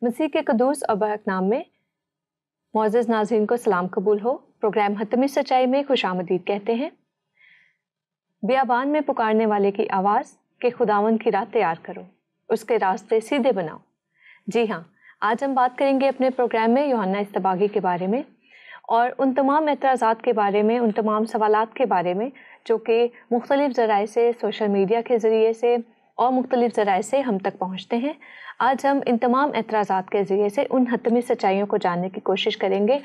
مسیح کے قدوس اور برحق نام میں معزز ناظرین کو سلام قبول ہو۔ پروگرام حتمی سچائی میں خوش آمدید کہتے ہیں۔ بیابان میں پکارنے والے کی آواز کہ خداوند کی راہ تیار کرو، اس کے راستے سیدھے بناؤ۔ جی ہاں، آج ہم بات کریں گے اپنے پروگرام میں یوحنا اصطباغی کے بارے میں اور ان تمام اعتراضات کے بارے میں، ان تمام سوالات کے بارے میں جو کہ مختلف ذرائع سے، سوشل میڈیا کے ذریعے سے اور مختلف ذرائع سے ہم تک پہنچتے ہیں۔ آج ہم ان تمام اعتراضات کے ذریعے سے ان حتمی سچائیوں کو جاننے کی کوشش کریں گے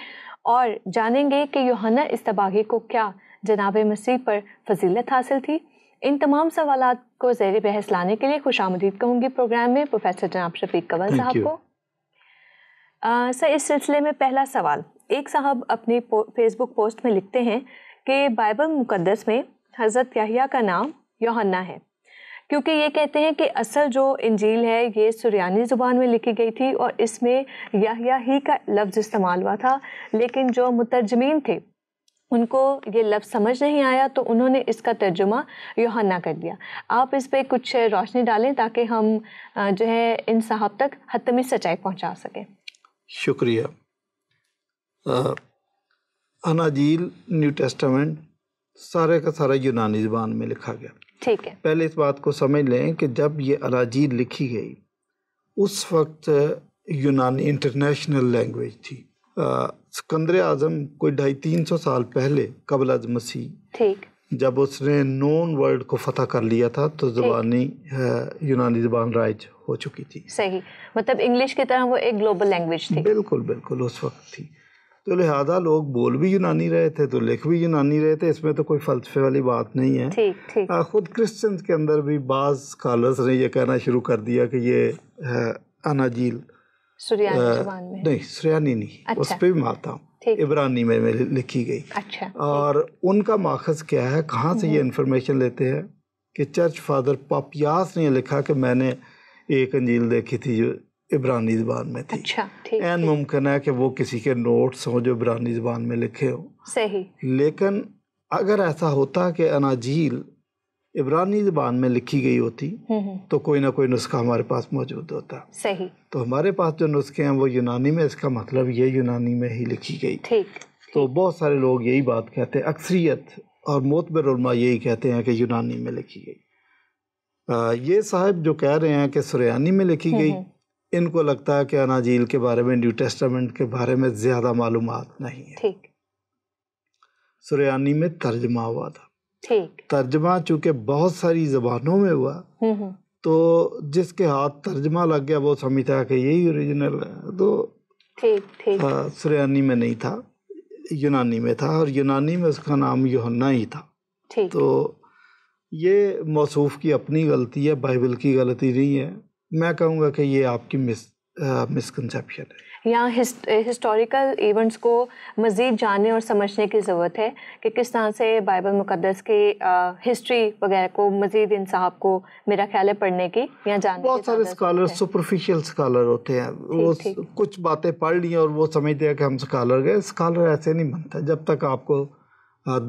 اور جانیں گے کہ یوحنا اصطباغی کو کیا جناب مسیح پر فضیلت حاصل تھی۔ ان تمام سوالات کو زیر بحث لانے کے لیے خوش آمدید کہوں گی پروگرام میں پروفیسر جناب شفیق کنول صاحب کو۔ سر، اس سلسلے میں پہلا سوال، ایک صاحب اپنی فیس بک پوسٹ میں لکھتے ہیں کہ بائبل مقدس میں حضرت یحییٰ کا نام یوحنا ہے، کیونکہ یہ کہتے ہیں کہ اصل جو انجیل ہے یہ سریانی زبان میں لکھی گئی تھی اور اس میں یحییٰ ہی کا لفظ استعمال ہوا تھا، لیکن جو مترجمین تھے ان کو یہ لفظ سمجھ نہیں آیا تو انہوں نے اس کا ترجمہ یوحنا کر دیا۔ آپ اس پہ کچھ روشنی ڈالیں تاکہ ہم جو ہے ان صاحب تک حتمی سچائی پہنچا سکیں۔ شکریہ۔ اناجیل نیو ٹیسٹامنٹ سارے کا سارا یونانی زبان میں لکھا گیا۔ ٹھیک ہے۔ پہلے اس بات کو سمجھ لیں کہ جب یہ اناجیل لکھی گئی اس وقت یونانی انٹرنیشنل لینگویج تھی۔ سکندر اعظم کوئی 250-300 سال پہلے قبل از مسیح ٹھیک جب اس نے نون ورلڈ کو فتح کر لیا تھا تو زبانی یونانی زبان رائج ہو چکی تھی۔ صحیح، مطلب انگلش کی طرح وہ ایک گلوبل لینگویج تھی۔ بالکل بالکل اس وقت تھی، تو لہذا لوگ بول بھی یونانی رہے تھے تو لکھ بھی یونانی رہے تھے، اس میں تو کوئی فلسفے والی بات نہیں ہے۔ ٹھیک ٹھیک۔ خود کرسچنز کے اندر بھی بعض اسکالرز نے یہ کہنا شروع کر دیا کہ یہ اناجیل سریانی زبان میں نہیں، سریانی نہیں، اس پہ بھی مانتا ہوں، عبرانی میں لکھی گئی۔ اچھا، اور ان کا ماخذ کیا ہے، کہاں سے یہ انفارمیشن لیتے ہیں کہ چرچ فادر پاپیاس نے لکھا کہ میں نے ایک انجیل دیکھی تھی جو عبرانی زبان میں تھی۔ اچھا ٹھیک۔ این ممکن ہے کہ وہ کسی کے نوٹس ہوں جو عبرانی زبان میں لکھے ہوں۔ صحیح۔ لیکن اگر ایسا ہوتا کہ اناجیل عبرانی زبان میں لکھی گئی ہوتی تو کوئی نہ کوئی نسخہ ہمارے پاس موجود ہوتا۔ صحیح۔ تو ہمارے پاس جو نسخے ہیں وہ یونانی میں، اس کا مطلب یہ یونانی میں ہی لکھی گئی۔ ٹھیک۔ تو بہت سارے لوگ یہی بات کہتے ہیں، اکثریت اور معتبر علماء یہی کہتے ہیں کہ یونانی میں لکھی گئی۔ یہ صاحب جو کہہ رہے ہیں کہ سریانی میں لکھی گئی، ان کو لگتا ہے کہ اناجیل کے بارے میں، نیو ٹیسٹامنٹ کے بارے میں زیادہ معلومات نہیں ہیں۔ ٹھیک۔ سریانی میں ترجمہ ہوا تھا۔ ٹھیک۔ ترجمہ چونکہ بہت ساری زبانوں میں ہوا تو جس کے ہاتھ ترجمہ لگ گیا وہ سمجھتا ہے کہ یہی اوریجنل ہے، تو سریانی میں نہیں تھا، یونانی میں تھا، اور یونانی میں اس کا نام یوحنا ہی تھا۔ تو یہ موصوف کی اپنی غلطی ہے، بائبل کی غلطی نہیں ہے۔ میں کہوں گا کہ یہ آپ کی مسکنسیپشن ہے۔ یہاں ہسٹوریکل ایونٹس کو مزید جاننے اور سمجھنے کی ضرورت ہے کہ کس طرح سے بائبل مقدس کی ہسٹری وغیرہ کو مزید ان صاحب کو میرا خیال ہے پڑھنے کی یا جاننے کی۔ بہت سارے اسکالر سپرفیشیل اسکالر ہوتے ہیں، وہ کچھ باتیں پڑھ لی اور وہ سمجھتے ہیں کہ ہم اسکالر گئے۔ اسکالر ایسے نہیں بنتا جب تک آپ کو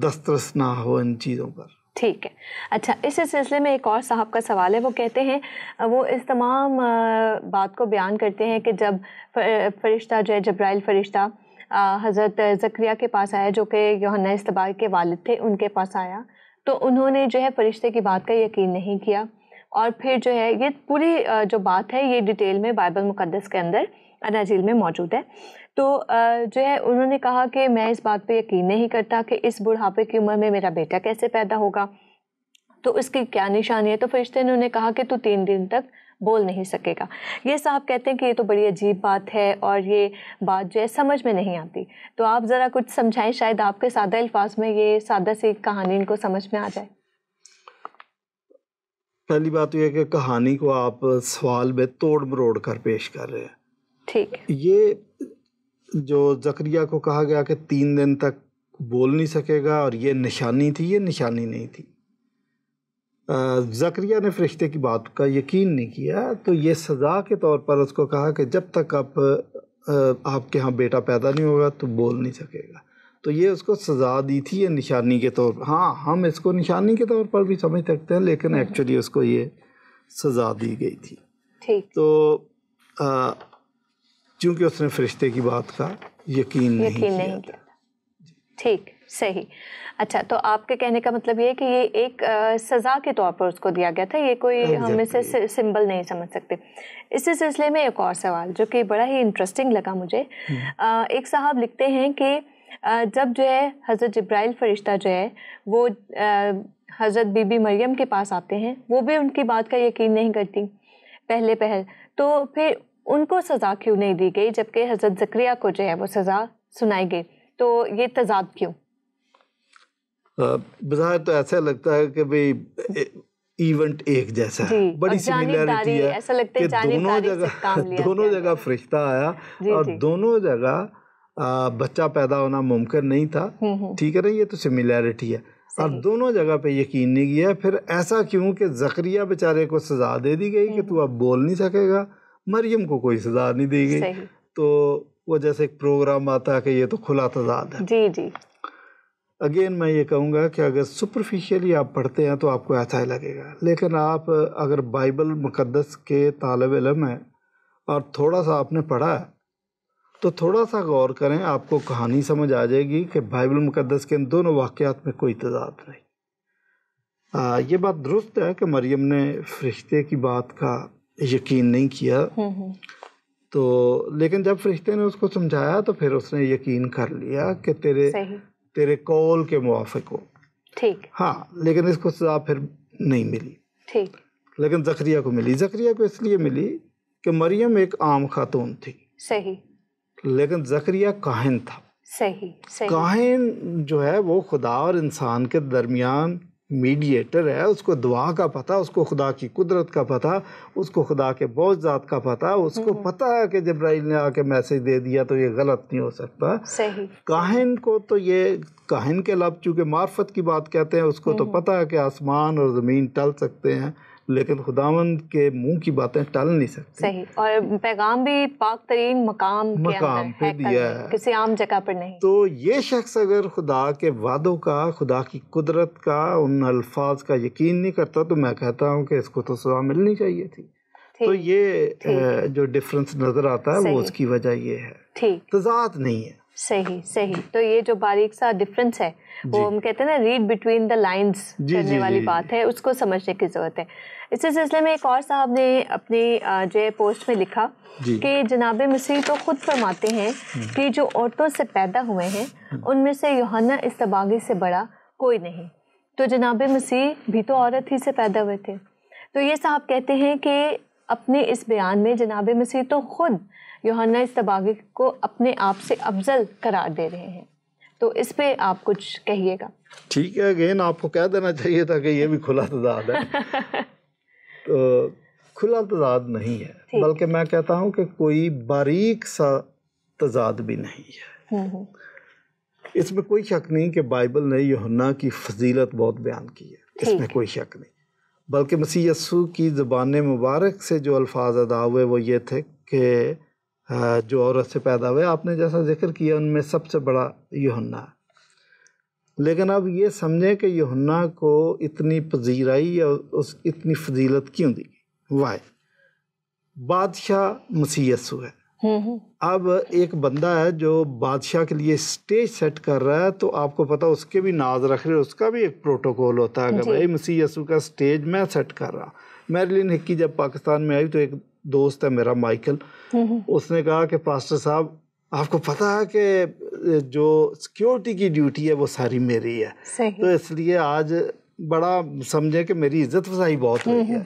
دسترس نہ ہو ان چیزوں پر۔ ٹھیک ہے۔ اچھا، اس سلسلے میں ایک اور صاحب کا سوال ہے، وہ کہتے ہیں، وہ اس تمام بات کو بیان کرتے ہیں کہ جب فرشتہ جو ہے جبرائیل فرشتہ حضرت زکریا کے پاس آیا جو کہ یوحنا اصطباغی کے والد تھے، ان کے پاس آیا تو انہوں نے جو ہے فرشتے کی بات کا یقین نہیں کیا، اور پھر جو ہے یہ پوری جو بات ہے یہ ڈیٹیل میں بائبل مقدس کے اندر اناجیل میں موجود ہے۔ تو جو ہے انہوں نے کہا کہ میں اس بات پہ یقین نہیں کرتا کہ اس بڑھاپے کی عمر میں میرا بیٹا کیسے پیدا ہوگا، تو اس کی کیا نشانی ہے؟ تو فرشتے نے انہیں کہا کہ تو 3 دن تک بول نہیں سکے گا۔ یہ صاحب کہتے ہیں کہ یہ تو بڑی عجیب بات ہے اور یہ بات جو ہے سمجھ میں نہیں آتی، تو آپ ذرا کچھ سمجھائیں، شاید آپ کے سادہ الفاظ میں یہ سادہ سی کہانی ان کو سمجھ میں آ جائے۔ پہلی بات یہ ہے کہ کہانی کو آپ سوال میں توڑ مروڑ کر پیش کر رہے ہیں۔ ٹھیک۔ یہ جو زکریا کو کہا گیا کہ 3 دن تک بول نہیں سکے گا اور یہ نشانی تھی، یہ نشانی نہیں تھی۔ زکریا نے فرشتے کی بات کا یقین نہیں کیا تو یہ سزا کے طور پر اس کو کہا کہ جب تک آپ کے ہاں بیٹا پیدا نہیں ہوگا تو بول نہیں سکے گا، تو یہ اس کو سزا دی تھی، یہ نشانی کے طور پر۔ ہاں، ہم اس کو نشانی کے طور پر بھی سمجھ سکتے ہیں، لیکن ایکچولی اس کو یہ سزا دی گئی تھی۔ ٹھیک۔ تو چونکہ اس نے فرشتے کی بات کا یقین نہیں کیا. ٹھیک, صحیح. اچھا, تو آپ کے کہنے کا مطلب یہ ہے کہ یہ ایک سزا کے طور پر اس کو دیا گیا تھا, یہ کوئی ہم اسے سمبل نہیں سمجھ سکتے. اسی سلسلے میں ایک اور سوال جو کہ بڑا ہی انٹرسٹنگ لگا مجھے. ایک صاحب لکھتے ہیں کہ جب جو ہے حضرت جبرائیل فرشتہ جو ہے وہ حضرت بی بی مریم کے پاس آتے ہیں, وہ بھی ان کی بات کا یقین نہیں کرتی پہل, تو پھر ان کو سزا کیوں نہیں دی گئی جبکہ حضرت زکریا کو جو ہے وہ سزا سنائی گئی؟ تو یہ تضاد کیوں؟ بظاہر تو ایسا لگتا ہے کہ بھئی ایونٹ ایک جیسا ہے, بڑی سملیرٹی ہے کہ دونوں جگہ فرشتہ آیا اور دونوں جگہ بچہ پیدا ہونا ممکن نہیں تھا. ٹھیک ہے نا, یہ تو سملیرٹی ہے. اور دونوں جگہ پہ یقین نہیں کیا. پھر ایسا کیوں کہ زکریا بیچارے کو سزا دے دی گئی کہ تو اب بول نہیں سکے گا, مریم کو کوئی سزا نہیں دی گئی. تو وہ جیسے ایک پروگرام آتا ہے کہ یہ تو کھلا تضاد ہے. جی جی. اگین میں یہ کہوں گا کہ اگر سپرفیشلی آپ پڑھتے ہیں تو آپ کو ایسا ہی لگے گا, لیکن آپ اگر بائبل مقدس کے طالب علم ہیں اور تھوڑا سا آپ نے پڑھا ہے تو تھوڑا سا غور کریں, آپ کو کہانی سمجھ آ جائے گی کہ بائبل مقدس کے ان دونوں واقعات میں کوئی تضاد نہیں. یہ بات درست ہے کہ مریم نے فرشتے کی بات کا یقین نہیں کیا, تو لیکن جب فرشتے نے اس کو سمجھایا تو پھر اس نے یقین کر لیا کہ تیرے قول کے موافق ہو. ٹھیک. ہاں, لیکن اس کو سزا پھر نہیں ملی. ٹھیک. لیکن زکریا کو ملی. زکریا کو اس لیے ملی کہ مریم ایک عام خاتون تھی. صحیح. لیکن زکریا کاہن تھا. صحیح. کاہن جو ہے وہ خدا اور انسان کے درمیان میڈیٹر ہے. اس کو دعا کا پتہ, اس کو خدا کی قدرت کا پتہ, اس کو خدا کے معجزات کا پتہ, اس کو پتہ ہے کہ جبرائیل نے آ کے میسج دے دیا تو یہ غلط نہیں ہو سکتا. صحیح. کاہن کو تو یہ کاہن کے لب چونکہ معرفت کی بات کہتے ہیں, اس کو تو پتہ ہے کہ آسمان اور زمین ٹل سکتے ہیں لیکن خداوند کے منہ کی باتیں ٹل نہیں سکتی. صحیح. اور پیغام بھی پاک ترین مقام پہ دیا ہے, کسی عام جگہ پر نہیں. تو یہ شخص اگر خدا کے وعدوں کا, خدا کی قدرت کا, ان الفاظ کا یقین نہیں کرتا تو میں کہتا ہوں کہ اس کو تو سزا ملنی چاہیے تھی. تو یہ جو ڈفرنس نظر آتا ہے وہ اس کی وجہ یہ ہے, تضاد نہیں ہے. صحیح. تو یہ جو باریک سا ڈفرنس ہے وہ ہم کہتے ہیں نا ریڈ بٹوین دا لائنز کرنے والی بات ہے, اس کو سمجھنے کی ضرورت ہے. اسی سلسلے میں ایک اور صاحب نے اپنی جو پوسٹ میں لکھا کہ جناب مسیح تو خود فرماتے ہیں کہ جو عورتوں سے پیدا ہوئے ہیں ان میں سے یوحنا اصطباغی سے بڑا کوئی نہیں. تو جناب مسیح بھی تو عورت ہی سے پیدا ہوئے تھے. تو یہ صاحب کہتے ہیں کہ اپنے اس بیان میں جناب مسیح تو خود یوحنا اصطباغی کو اپنے آپ سے افضل قرار دے رہے ہیں. تو اس پہ آپ کچھ کہیے گا. ٹھیک ہے, اگین آپ کو کہہ دینا چاہیے تھا کہ یہ بھی کھلا تضاد ہے. تو کھلا تضاد نہیں ہے, بلکہ میں کہتا ہوں کہ کوئی باریک سا تضاد بھی نہیں ہے. اس میں کوئی شک نہیں کہ بائبل نے یوحنا کی فضیلت بہت بیان کی ہے, اس میں کوئی شک نہیں. بلکہ مسیح یسوع کی زبان مبارک سے جو الفاظ ادا ہوئے وہ یہ تھے کہ جو عورت سے پیدا ہوئے, آپ نے جیسا ذکر کیا ان میں سب سے بڑا یوحنا ہے. لیکن اب یہ سمجھیں کہ یوحنا کو اتنی پذیرائی یا اتنی فضیلت کیوں دی؟ وائی؟ بادشاہ مسیح یسوع ہے. اب ایک بندہ ہے جو بادشاہ کے لیے سٹیج سیٹ کر رہا ہے, تو آپ کو پتا اس کے بھی ناز رکھ رہے, اس کا بھی ایک پروٹوکول ہوتا ہے کہ بھائی مسیح یسوع کا سٹیج میں سیٹ کر رہا. میریلن ہکی جب پاکستان میں آئی تو ایک دوست ہے میرا مائیکل, اس نے کہا کہ پاسٹر صاحب آپ کو پتہ ہے کہ جو سیکیورٹی کی ڈیوٹی ہے وہ ساری میری ہے, تو اس لیے آج بڑا سمجھے کہ میری عزت افزائی بہت ہوئی ہے.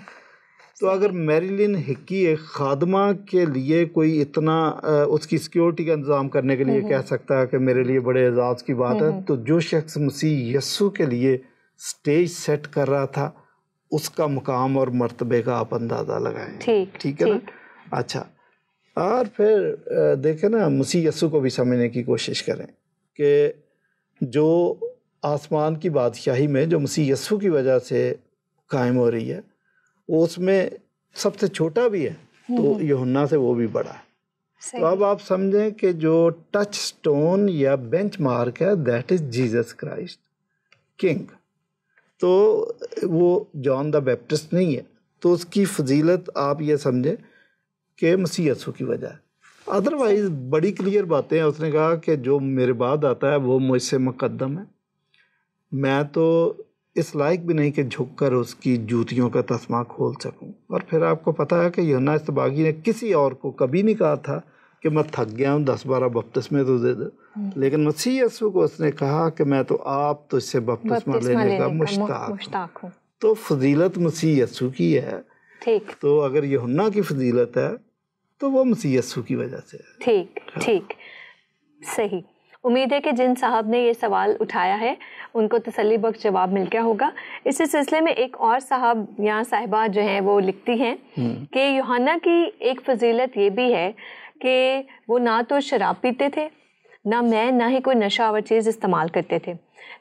تو اگر میریلن ہکی ایک خادمہ کے لیے کوئی اتنا اس کی سیکیورٹی کا انتظام کرنے کے لیے کہہ سکتا ہے کہ میرے لیے بڑے اعزاز کی بات ہے, تو جو شخص مسیح یسوع کے لیے سٹیج سیٹ کر رہا تھا اس کا مقام اور مرتبے کا آپ اندازہ لگائیں. ٹھیک ہے نا. اچھا, اور پھر دیکھیں نا مسیح یسوع کو بھی سمجھنے کی کوشش کریں کہ جو آسمان کی بادشاہی میں جو مسیح یسوع کی وجہ سے قائم ہو رہی ہے اس میں سب سے چھوٹا بھی ہے تو یوحنا سے وہ بھی بڑا ہے. تو اب آپ سمجھیں کہ جو ٹچ سٹون یا بینچ مارک ہے that is Jesus Christ king, تو وہ جان دا بیپٹسٹ نہیں ہے. تو اس کی فضیلت آپ یہ سمجھیں کہ مسیح یسوع کی وجہ ہے. ادروائز بڑی کلیئر باتیں ہیں. اس نے کہا کہ جو میرے بعد آتا ہے وہ مجھ سے مقدم ہے, میں تو اس لائق بھی نہیں کہ جھک کر اس کی جوتیوں کا تسمہ کھول سکوں. اور پھر آپ کو پتہ ہے کہ یوحنا اصطباغی نے کسی اور کو کبھی نہیں کہا تھا کہ میں تھک گیا ہوں 10-12 بپتسمے تو دے دو, لیکن مسیح یسوع کو اس نے کہا کہ میں تو آپ تجھ سے بپتسمہ لینے کا مشتاق ہوں. تو فضیلت مسیح یسوع کی ہے. ٹھیک. تو اگر یوحنا کی فضیلت ہے تو وہ مسیح یسوع کی وجہ سے ہے. ٹھیک ٹھیک صحیح. امید ہے کہ جن صاحب نے یہ سوال اٹھایا ہے ان کو تسلی بخش جواب مل گیا ہوگا. اسی سلسلے میں ایک اور صاحب یا صاحبہ جو ہیں وہ لکھتی ہیں کہ یوحنا کی ایک فضیلت یہ بھی ہے کہ وہ نہ تو شراب پیتے تھے, نہ ہی کوئی نشہ آور چیز استعمال کرتے تھے,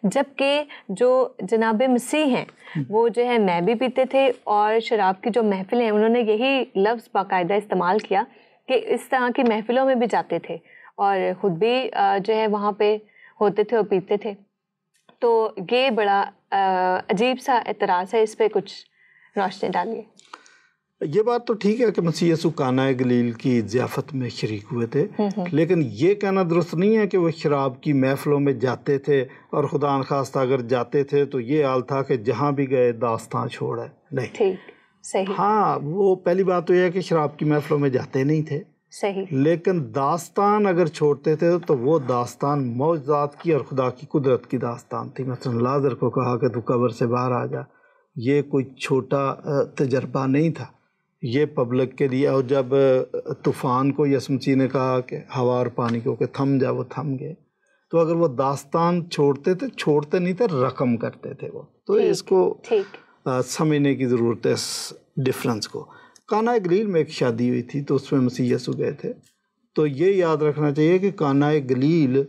جبکہ جو جناب مسیح ہیں وہ جو ہے میں بھی پیتے تھے, اور شراب کی جو محفلیں ہیں انہوں نے یہی لفظ باقاعدہ استعمال کیا کہ اس طرح کی محفلوں میں بھی جاتے تھے اور خود بھی جو ہے وہاں پہ ہوتے تھے اور پیتے تھے. تو یہ بڑا عجیب سا اعتراض ہے, اس پہ کچھ روشنی ڈالیے. یہ بات تو ٹھیک ہے کہ مسیح یسوع قانا گلیل کی ضیافت میں شریک ہوئے تھے, لیکن یہ کہنا درست نہیں ہے کہ وہ شراب کی محفلوں میں جاتے تھے, اور خدا نخواستہ اگر جاتے تھے تو یہ حال تھا کہ جہاں بھی گئے داستان چھوڑے. نہیں, ٹھیک صحیح. ہاں وہ پہلی بات تو یہ ہے کہ شراب کی محفلوں میں جاتے نہیں تھے, صحیح, لیکن داستان اگر چھوڑتے تھے تو وہ داستان معجزات کی اور خدا کی قدرت کی داستان تھی. مثلا لازر کو کہا کہ تو قبر سے باہر آ جا, یہ کوئی چھوٹا تجربہ نہیں تھا, یہ پبلک کے لیے. اور جب طوفان کو یسوع مسیح نے کہا کہ ہوا اور پانی کو کہ تھم جا, وہ تھم گئے. تو اگر وہ داستان چھوڑتے نہیں تھے, رقم کرتے تھے وہ. تو اس کو سمجھنے کی ضرورت ہے, اس ڈفرنس کو. قانا گلیل میں ایک شادی ہوئی تھی تو اس میں مسیح یسوع گئے تھے. تو یہ یاد رکھنا چاہیے کہ قانا گلیل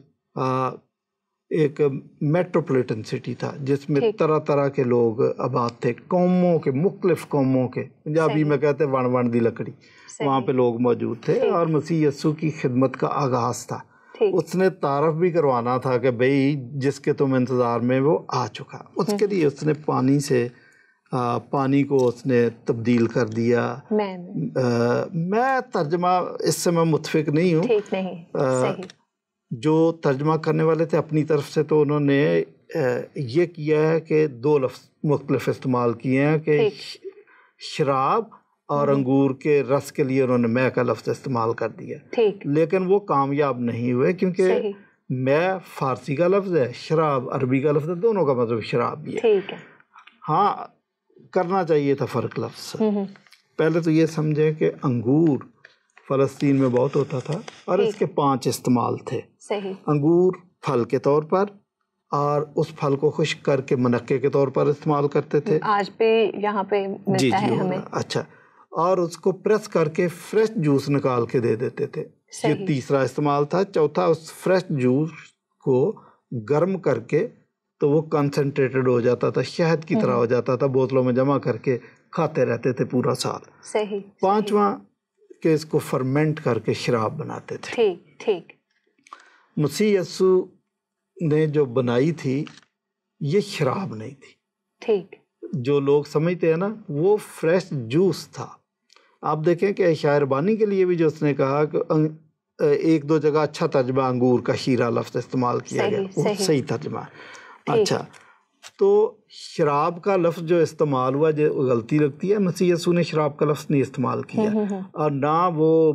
ایک میٹروپولیٹن سٹی تھا جس میں طرح طرح کے لوگ آباد تھے, قوموں کے, مختلف قوموں کے. پنجابی میں کہتے ہیں ون ون دی لکڑی, وہاں پہ لوگ موجود تھے. اور مسیح یسوع کی خدمت کا آغاز تھا. اس نے تعارف بھی کروانا تھا کہ بھئی جس کے تم انتظار میں وہ آ چکا. اس کے لیے اس نے پانی کو اس نے تبدیل کر دیا. میں ترجمہ اس سے میں متفق نہیں ہوں. جو ترجمہ کرنے والے تھے اپنی طرف سے تو انہوں نے یہ کیا ہے کہ 2 لفظ مختلف استعمال کیے ہیں کہ شراب اور انگور کے رس کے لیے انہوں نے میں کا لفظ استعمال کر دیا, لیکن وہ کامیاب نہیں ہوئے کیونکہ میں فارسی کا لفظ ہے, شراب عربی کا لفظ ہے, دونوں کا مطلب شراب بھی ہے. ہاں کرنا چاہیے تھا فرق لفظ. پہلے تو یہ سمجھیں کہ انگور فلسطین میں بہت ہوتا تھا اور اس کے 5 استعمال تھے. انگور پھل کے طور پر, اور اس پھل کو خشک کر کے منقے کے طور پر استعمال کرتے تھے. آج بھی یہاں پہ ملتا ہے ہمیں. اچھا, اور اس کو پریس کر کے فریش جوس نکال کے دے دیتے تھے. یہ تیسرا استعمال تھا. چوتھا, اس فریش جوس کو گرم کر کے تو وہ کنسنٹریٹڈ ہو جاتا تھا, شہد کی طرح ہو جاتا تھا, بوتلوں میں جمع کر کے کھاتے رہتے تھے پورا سال. پانچواں کہ اس کو فرمنٹ کر کے شراب بناتے تھے. مسیح یسوع نے جو بنائی تھی یہ شراب نہیں تھی. جو لوگ سمجھتے ہیں نا وہ فریش جوس تھا. آپ دیکھیں کہ اشعیا ربانی کے لیے بھی جو اس نے کہا کہ 1-2 جگہ اچھا ترجمہ انگور کا شیرہ لفظ استعمال کیا گیا, وہ صحیح ترجمہ. اچھا, تو شراب کا لفظ جو استعمال ہوا جو غلطی لگتی ہے, مسیح یسوع نے شراب کا لفظ نہیں استعمال کیا اور نہ وہ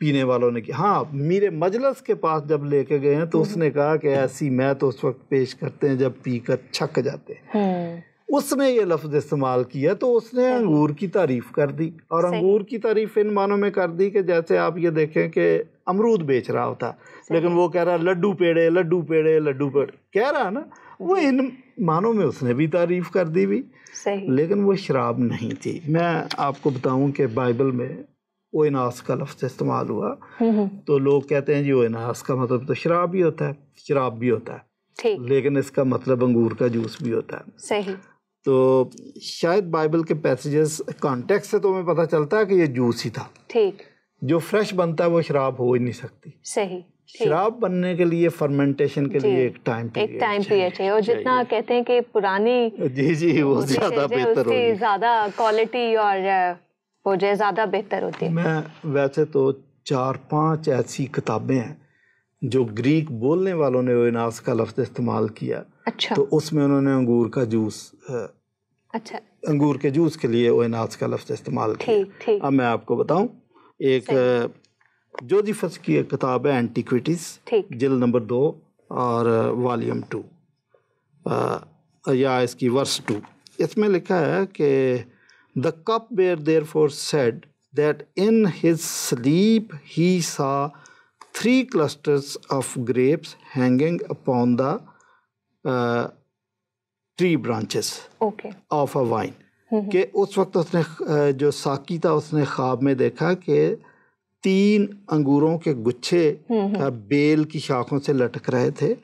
پینے والوں نے کیا. ہاں, میرے مجلس کے پاس جب لے کے گئے ہیں تو اس نے کہا کہ ایسی میں تو اس وقت پیش کرتے ہیں جب پی کر چھک جاتے ہیں. اس نے یہ لفظ استعمال کیا تو اس نے انگور کی تعریف کر دی, اور انگور کی تعریف ان معنوں میں کر دی کہ جیسے آپ یہ دیکھیں کہ امرود بیچ رہا ہوتا لیکن وہ کہہ رہا لڈو پیڑے لڈو پیڑے لڈو پیڑے کہہ رہا نا, وہ ان معنوں میں اس نے بھی تعریف کر دی بھی, لیکن وہ شراب نہیں تھی. میں آپ کو بتاؤں کہ بائبل میں اویناس کا لفظ استعمال ہوا تو لوگ کہتے ہیں جی اویناس کا مطلب تو شراب بھی ہوتا ہے, شراب بھی ہوتا ہے, لیکن اس کا مطلب انگور کا جوس بھی ہوتا ہے. تو شاید بائبل کے پیسیجز کانٹیکس سے تو ہمیں پتہ چلتا ہے کہ یہ جوس ہی تھا. جو فریش بنتا ہے وہ شراب ہو ہی نہیں سکتی. شراب بننے کے لیے فرمنٹیشن کے لیے ایک ٹائم پیریڈ چاہیے, اور جتنا کہتے ہیں کہ پرانی وہ زیادہ بہتر ہوتی, زیادہ کوالٹی اور وہ جو زیادہ بہتر ہوتی ہے. میں ویسے تو 4-5 ایسی کتابیں ہیں جو گریک بولنے والوں نے اویناس کا لفظ استعمال کیا. اچھا. تو اس میں انہوں نے انگور کا جوس اچھا انگور کے جوس کے لیے اویناس کا لفظ استعمال کیا. اب میں آپ کو بتاؤں, ایک جوزیفس کی ایک کتاب ہے اینٹیکویٹیز, جلد نمبر 2 اور والیوم 2 یا اس کی ورس 2. اس میں لکھا ہے کہ the cupbearer therefore said that in his sleep he saw 3 clusters of grapes hanging upon the tree branches of a vine. کہ اس وقت اس نے جو ساقی تھا اس نے خواب میں دیکھا کہ 3 انگوروں کے گچھے بیل کی شاخوں سے لٹک رہے تھے,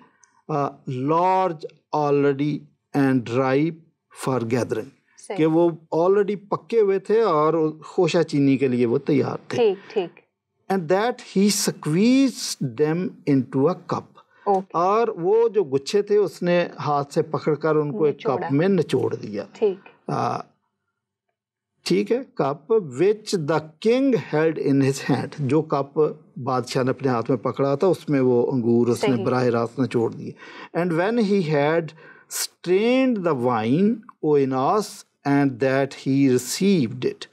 large already and ripe for gathering, کہ وہ آلریڈی پکے ہوئے تھے اور خوشہ چینی کے لیے وہ تیار تھے. And that he squeezed them into a cup. اور وہ جو گچھے تھے اس نے ہاتھ سے پکڑ کر ان کو ایک کپ میں نچوڑ دیا. ٹھیک ہے, cup which the king held in his hand, جو کپ بادشاہ نے اپنے ہاتھ میں پکڑا تھا اس میں وہ انگور اس نے براہ راست نچوڑ دیے. And when he had strained the wine, Oenos, and that he received it.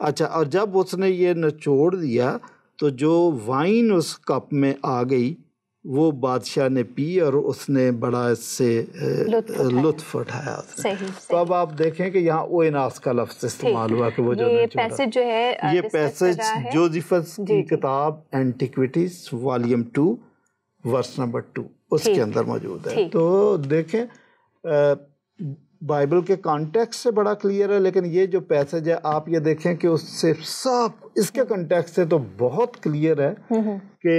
اچھا, اور جب اس نے یہ نچوڑ دیا تو جو وائن اس کپ میں آ گئی وہ بادشاہ نے پی اور اس نے بڑا اس سے لطف اٹھایا. تو اب آپ دیکھیں کہ یہاں اویناس کا لفظ استعمال ہوا کہ وہ جو پیسج جو ہے یہ پیسج جوزیفس کی کتاب اینٹیکویٹیز والیوم 2 ورس نمبر 2 اس کے اندر موجود ہے. تو دیکھیں بائبل کے کانٹیکسٹ سے بڑا کلیئر ہے, لیکن یہ جو پیسج ہے آپ یہ دیکھیں کہ اس سے صاف, اس کے کانٹیکسٹ سے تو بہت کلیئر ہے کہ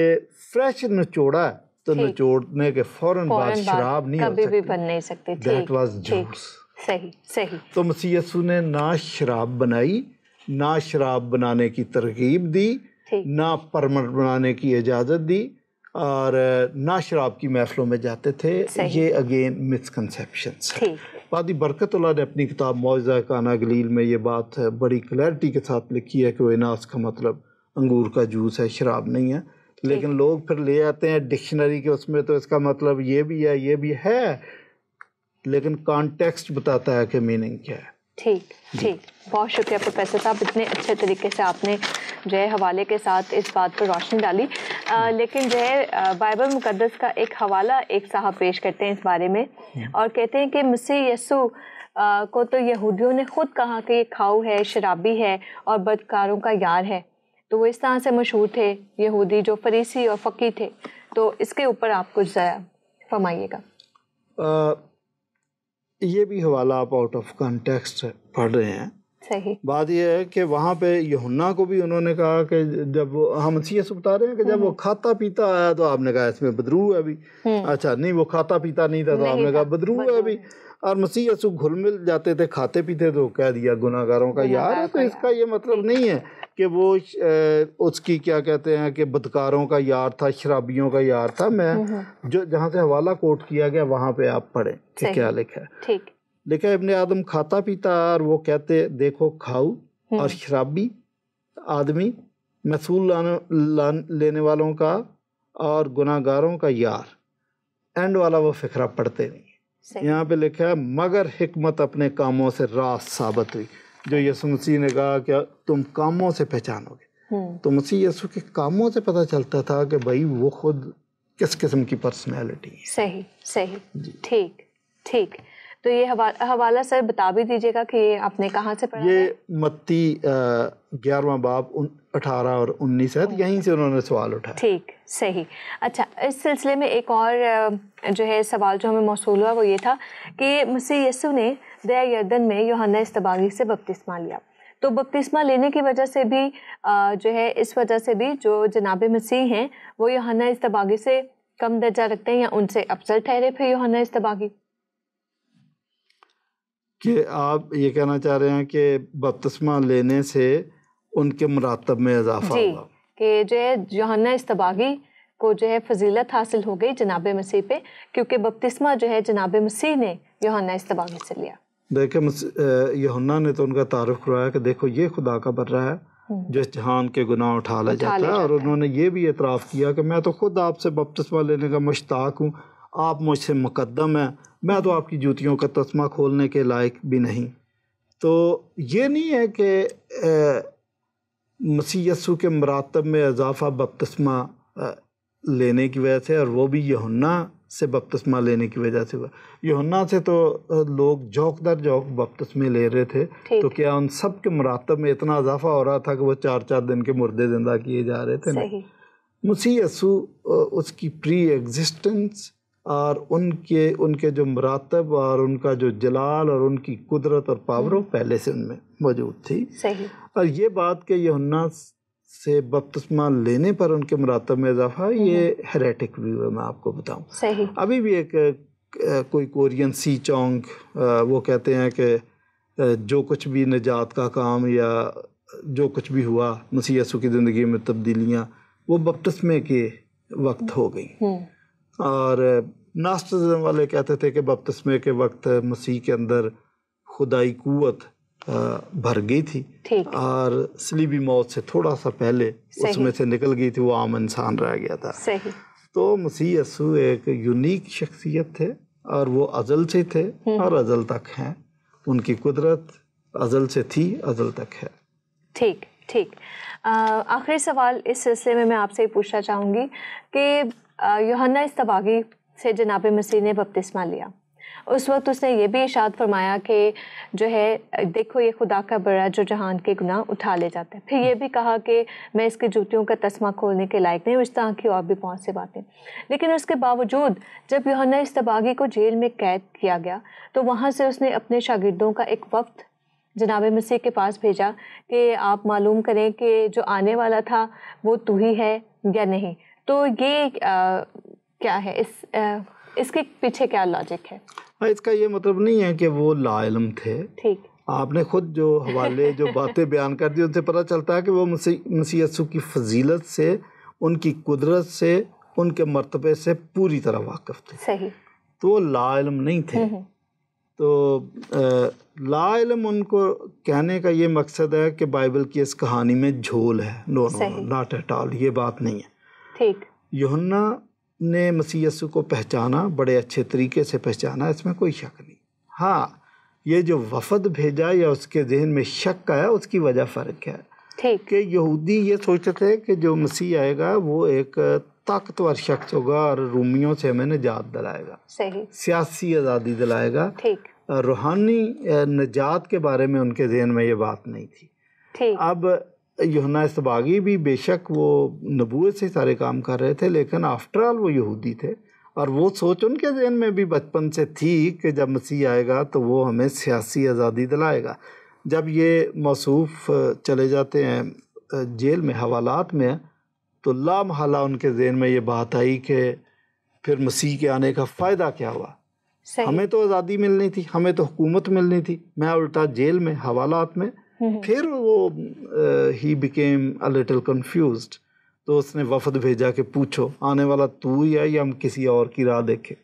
فریش نچوڑا ہے تو نچوڑنے کے فوراً بعد شراب نہیں ہو سکتی. That was juice. صحیح. تو مسیح یسوع نے نہ شراب بنائی, نہ شراب بنانے کی ترغیب دی, نہ پرمٹ بنانے کی اجازت دی, اور نہ شراب کی محفلوں میں جاتے تھے. یہ اگین مسکنسیپشنس ہے. پادری برکت اللہ نے اپنی کتاب معجزہ کانا گلیل میں یہ بات بڑی کلیئرٹی کے ساتھ لکھی ہے کہ اویناس کا مطلب انگور کا جوس ہے, شراب نہیں ہے. لیکن لوگ پھر لے آتے ہیں ڈکشنری کے اس میں تو اس کا مطلب یہ بھی ہے, یہ بھی ہے, لیکن کانٹیکسٹ بتاتا ہے کہ میننگ کیا ہے. ٹھیک. بہت شکریہ پروفیسر صاحب, اتنے اچھے طریقے سے آپ نے جو ہے حوالے کے ساتھ اس بات پر روشنی ڈالی. لیکن جو ہے بائبل مقدس کا ایک حوالہ ایک صاحب پیش کرتے ہیں اس بارے میں, اور کہتے ہیں کہ مسیح یسوع کو تو یہودیوں نے خود کہا کہ یہ کھاؤ ہے, شرابی ہے اور بدکاروں کا یار ہے. تو وہ اس طرح سے مشہور تھے یہودی جو فریسی اور فقی تھے. تو اس کے اوپر آپ کچھ فرمائیے گا. یہ بھی حوالہ آپ آؤٹ آف کانٹیکسٹ پڑھ رہے ہیں. صحیح. بات یہ ہے کہ وہاں پہ یوحنا کو بھی انہوں نے کہا کہ جب ہم مسیح یسوع بتا رہے ہیں کہ جب وہ کھاتا پیتا آیا تو آپ نے کہا اس میں بدرو ہے ابھی. اچھا نہیں, وہ کھاتا پیتا نہیں تھا تو آپ نے کہا بدرو ہے ابھی. اور مسیح یسوع گھل مل جاتے تھے, کھاتے پیتے, تو کہہ دیا گناہ گاروں کا یار ہے. تو اس کا یہ مطلب نہیں ہے کہ وہ اس کی کیا کہتے ہیں کہ بدکاروں کا یار تھا, شرابیوں کا یار تھا. میں جو جہاں سے حوالہ کوٹ کیا گیا وہاں پہ آپ پڑھیں کہ کیا لکھا ہے. لکھا ہے ابن آدم کھاتا پیتا اور وہ کہتے دیکھو کھاؤ, اور شرابی آدمی محصول لینے والوں کا اور گناہ گاروں کا یار. اینڈ والا وہ فقرہ پڑھتے نہیں. یہاں پہ لکھا ہے مگر حکمت اپنے کاموں سے راست ثابت ہوئی. جو یسوع مسیح نے کہا کہ تم کاموں سے پہچانو گے, تو مسیح یسوع کے کاموں سے پتہ چلتا تھا کہ بھائی وہ خود کس قسم کی پرسنالٹی ہے. صحیح. ٹھیک. تو یہ حوالہ سر بتا بھی دیجیے گا کہ یہ آپ نے کہاں سے پڑھا؟ یہ متی 11واں باب 18 اور 19 ہے, یہیں سے انہوں نے سوال اٹھایا. ٹھیک, صحیح. اچھا, اس سلسلے میں ایک اور جو ہے سوال جو ہمیں موصول ہوا وہ یہ تھا کہ مسیح یسوع نے دریا یردن میں یوحنا اصطباغی سے بپتسمہ لیا. تو بپتسمہ لینے کی وجہ سے بھی جو ہے اس وجہ سے بھی جو جناب مسیح ہیں وہ یوحنا اصطباغی سے کم درجہ رکھتے ہیں یا ان سے افضل ٹھہرے پھر یوحنا اصطباغی؟ کہ آپ یہ کہنا چاہ رہے ہیں کہ بپتسمہ لینے سے ان کے مراتب میں اضافہ ہوا؟ کہ جو ہے یوحنا اصطباغی کو جو ہے فضیلت حاصل ہو گئی جناب مسیح پہ, کیونکہ بپتسمہ جو ہے جناب مسیح نے یوحنا اصطباغی سے لیا. دیکھیں یوحنا نے تو ان کا تعارف کروایا کہ دیکھو یہ خدا کا بر رہا ہے جو اس جہان کے گناہ اٹھا لے جاتا ہے. اور انہوں نے یہ بھی اعتراف کیا کہ میں تو خود آپ سے بپتسمہ لینے کا مشتاق ہوں, آپ مجھ سے مقدم ہیں, میں تو آپ کی جوتیوں کا تسمہ کھولنے کے لائق بھی نہیں. تو یہ نہیں ہے کہ مسیح یسوع کے مراتب میں اضافہ بپتسمہ لینے کی وجہ سے, اور وہ بھی یوحنا سے بپتسمہ لینے کی وجہ سے ہوا. یوحنا سے تو لوگ جوک در جوک بپتسمے لے رہے تھے, تو کیا ان سب کے مراتب میں اتنا اضافہ ہو رہا تھا کہ وہ 4 دن کے مردے زندہ کیے جا رہے تھے؟ نہیں. مسیح یسوع اس کی پری ایگزسٹنس اور ان کے جو مراتب اور ان کا جو جلال اور ان کی قدرت اور پاور پہلے سے ان میں موجود تھی. اور یہ بات کہ یوحنا سے بپتسمہ لینے پر ان کے مراتب میں اضافہ, یہ ہیریٹک ویو ہے, میں آپ کو بتاؤں. ابھی بھی ایک کوئی کورین سی چونگ وہ کہتے ہیں کہ جو کچھ بھی نجات کا کام یا جو کچھ بھی ہوا مسیح یسوع کی زندگی میں تبدیلیاں, وہ بپتسمے کے وقت ہو گئیں. اور ناسٹسزم والے کہتے تھے کہ بپتسمے کے وقت مسیح کے اندر خدائی قوت بھر گئی تھی, اور صلیبی موت سے تھوڑا سا پہلے اس میں سے نکل گئی تھی, وہ عام انسان رہ گیا تھا. تو مسیح یسوع ایک یونیک شخصیت تھے, اور وہ ازل سے تھے اور ازل تک ہیں. ان کی قدرت ازل سے تھی, ازل تک ہے. ٹھیک. آخری سوال اس سلسلے میں آپ سے پوچھنا چاہوں گی کہ یوحنا اصطباغی سے جناب مسیح نے بپتسمہ لیا, اس وقت اس نے یہ بھی ارشاد فرمایا کہ جو ہے دیکھو یہ خدا کا بڑا جو جہان کے گناہ اٹھا لے جاتا ہے. پھر یہ بھی کہا کہ میں اس کی جوتیوں کا تسمہ کھولنے کے لائق نہیں. اس طرح کی اور بھی بہت سی باتیں. لیکن اس کے باوجود جب یوحنا اصطباغی کو جیل میں قید کیا گیا تو وہاں سے اس نے اپنے شاگردوں کا ایک وفد جناب مسیح کے پاس بھیجا کہ آپ معلوم کریں کہ جو آنے والا تھا وہ تو ہی ہے یا نہیں. تو یہ کیا ہے, اس کے پیچھے کیا لاجک ہے؟ اس کا یہ مطلب نہیں ہے کہ وہ لا علم تھے. آپ نے خود جو حوالے جو باتیں بیان کر دی ان سے پتہ چلتا ہے کہ وہ مسیح یسوع کی فضیلت سے, ان کی قدرت سے, ان کے مرتبے سے پوری طرح واقف تھے. تو وہ لا علم نہیں تھے. تو لا علم ان کو کہنے کا یہ مقصد ہے کہ بائبل کی اس کہانی میں جھول ہے. نو ناٹ ایٹ آل, یہ بات نہیں ہے. یوحنا نے مسیح یسوع کو پہچانا, بڑے اچھے طریقے سے پہچانا, اس میں کوئی شک نہیں. ہاں, یہ جو وفد بھیجا یا اس کے ذہن میں شک آیا, اس کی وجہ فرق ہے کہ یہودی یہ سوچتے تھے کہ جو مسیح آئے گا وہ ایک طاقتور شخص ہوگا اور رومیوں سے ہمیں نجات دلائے گا, سیاسی آزادی دلائے گا. روحانی نجات کے بارے میں ان کے ذہن میں یہ بات نہیں تھی. اب یوحنا اصطباغی بھی بے شک وہ نبوت سے سارے کام کر رہے تھے, لیکن آفٹر آل وہ یہودی تھے, اور وہ سوچ ان کے ذہن میں بھی بچپن سے تھی کہ جب مسیح آئے گا تو وہ ہمیں سیاسی آزادی دلائے گا. جب یہ موصوف چلے جاتے ہیں جیل میں, حوالات میں, تو لا محالہ ان کے ذہن میں یہ بات آئی کہ پھر مسیح کے آنے کا فائدہ کیا ہوا. ہمیں تو آزادی ملنی تھی, ہمیں تو حکومت ملنی تھی, میں الٹا جیل میں, حوالات میں. پھر وہ he became a little confused, تو اس نے وفد بھیجا کہ پوچھو آنے والا تو ہی ہے یا ہم کسی اور کی راہ دیکھیں.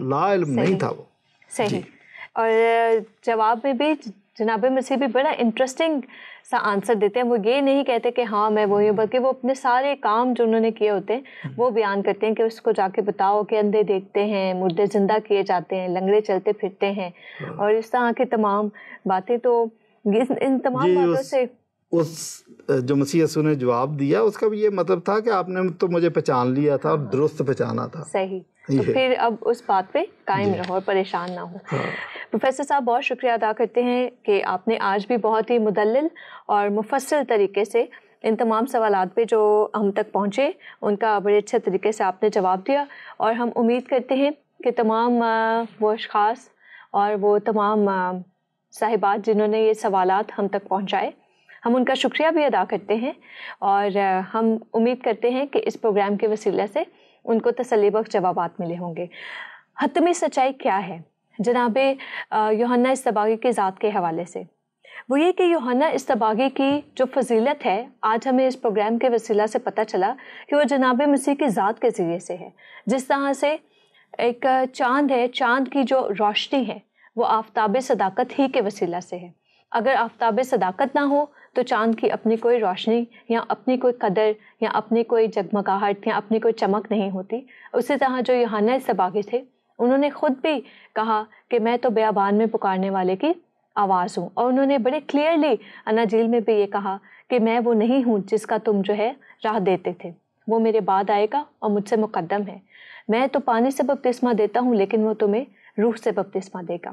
لا علم نہیں تھا وہ. اور جواب میں بھی جناب مسیح بھی بڑا انٹرسٹنگ سا آنسر دیتے ہیں. وہ یہ نہیں کہتے کہ ہاں میں وہی ہوں, بلکہ وہ اپنے سارے کام جو انہوں نے کیے ہوتے ہیں وہ بیان کرتے ہیں کہ اس کو جا کے بتاؤ کہ اندھے دیکھتے ہیں, مردے زندہ کیے جاتے ہیں, لنگڑے چلتے پھرتے ہیں, اور اس طرح کی تمام باتیں. تو ان تمام باتوں سے اس جو مسیح یسوع نے جواب دیا اس کا بھی یہ مطلب تھا کہ آپ نے تو مجھے پہچان لیا تھا اور درست پہچانا تھا. صحیح. تو پھر اب اس بات پہ قائم رہو اور پریشان نہ ہو. پروفیسر صاحب بہت شکریہ ادا کرتے ہیں کہ آپ نے آج بھی بہت ہی مدلل اور مفصل طریقے سے ان تمام سوالات پہ جو ہم تک پہنچے ان کا بڑے اچھے طریقے سے آپ نے جواب دیا. اور ہم امید کرتے ہیں کہ تمام وہ اشخاص اور وہ تمام صاحبات جنہوں نے یہ سوالات ہم تک پہنچائے, ہم ان کا شکریہ بھی ادا کرتے ہیں, اور ہم امید کرتے ہیں کہ اس پروگرام کے وسیلہ سے ان کو تسلی بخش جوابات ملے ہوں گے. حتمی سچائی کیا ہے جناب یوحنا اصطباغی کی ذات کے حوالے سے؟ وہ یہ کہ یوحنا اصطباغی کی جو فضیلت ہے آج ہمیں اس پروگرام کے وسیلہ سے پتہ چلا کہ وہ جناب مسیح کی ذات کے ذریعے سے ہے. جس طرح سے ایک چاند ہے, چاند کی جو روشنی ہے وہ آفتاب صداقت ہی کے وسیلہ سے ہے. اگر آفتاب صداقت نہ ہو تو چاند کی اپنی کوئی روشنی یا اپنی کوئی قدر یا اپنی کوئی جگمگاہٹ یا اپنی کوئی چمک نہیں ہوتی۔ اسی طرح جو یوحنا الصباغی تھے، انہوں نے خود بھی کہا کہ میں تو بیابان میں پکارنے والے کی آواز ہوں، اور انہوں نے بڑے کلیئرلی اناجیل میں بھی یہ کہا کہ میں وہ نہیں ہوں جس کا تم جو ہے راہ دیتے تھے، وہ میرے بعد آئے گا اور مجھ سے مقدم ہے۔ میں تو پانی سے بپتسمہ دیتا ہوں لیکن وہ تمہیں روح سے بپتسمہ دے گا۔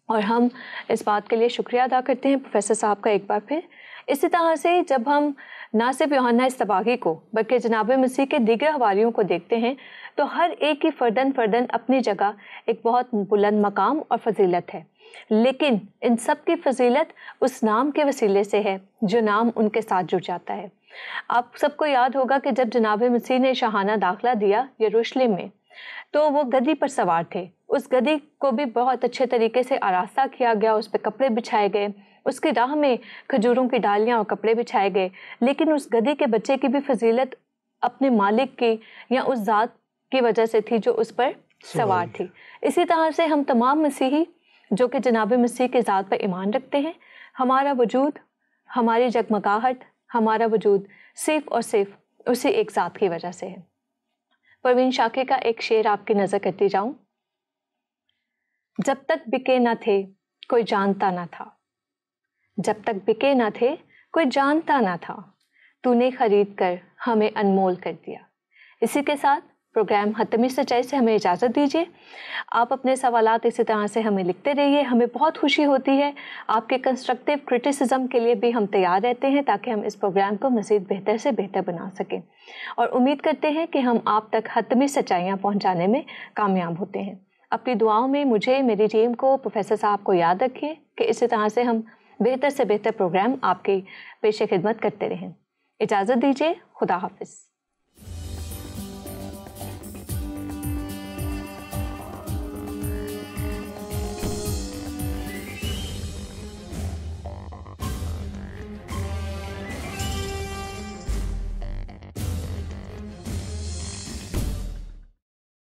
اور ہم اس بات کے لیے شکریہ ادا کرتے ہیں پروفیسر صاحب کا ایک بار پھر۔ اسی طرح سے جب ہم نہ صرف یوحنا الصباغی کو بلکہ جناب مسیح کے دیگر حواریوں کو دیکھتے ہیں تو ہر ایک کی فرداً اپنی جگہ ایک بہت بلند مقام اور فضیلت ہے، لیکن ان سب کی فضیلت اس نام کے وسیلے سے ہے جو نام ان کے ساتھ جڑ جاتا ہے۔ آپ سب کو یاد ہوگا کہ جب جناب مسیح نے شاہانہ داخلہ دیا یروشلم میں تو وہ گدی پر سوار تھے۔ اس گدی کو بھی بہت اچھے طریقے سے آراستہ کیا گیا، اس پہ کپڑے بچھائے گئے، اس کی راہ میں کھجوروں کی ڈالیاں اور کپڑے بچھائے گئے، لیکن اس گدی کے بچے کی بھی فضیلت اپنے مالک کی یا اس ذات کی وجہ سے تھی جو اس پر سوار تھی۔ اسی طرح سے ہم تمام مسیحی جو کہ جناب مسیح کی ذات پر ایمان رکھتے ہیں، ہمارا وجود، ہماری جگمگاہٹ، ہمارا وجود صرف اور صرف اسی ایک ذات کی وجہ سے ہے۔ پروین شاکر کا ایک شعر آپ کی نظر کرتی جاؤں۔ جب تک بکے نہ تھے کوئی جانتا نہ تھا، جب تک بکے نہ تھے کوئی جانتا نہ تھا، تو نے خرید کر ہمیں انمول کر دیا۔ اسی کے ساتھ پروگرام حتمی سچائی سے ہمیں اجازت دیجیے۔ آپ اپنے سوالات اسی طرح سے ہمیں لکھتے رہیے، ہمیں بہت خوشی ہوتی ہے۔ آپ کے کنسٹرکٹیو کرٹیسزم کے لیے بھی ہم تیار رہتے ہیں تاکہ ہم اس پروگرام کو مزید بہتر سے بہتر بنا سکیں، اور امید کرتے ہیں کہ ہم آپ تک حتمی سچائیاں پہنچانے میں کامیاب ہوتے ہیں۔ اپنی دعاؤں میں مجھے، میری ٹیم کو، پروفیسر صاحب کو یاد رکھیں کہ اسی طرح سے ہم بہتر سے بہتر پروگرام آپ کی پیش خدمت کرتے رہیں۔ اجازت دیجیے، خدا حافظ۔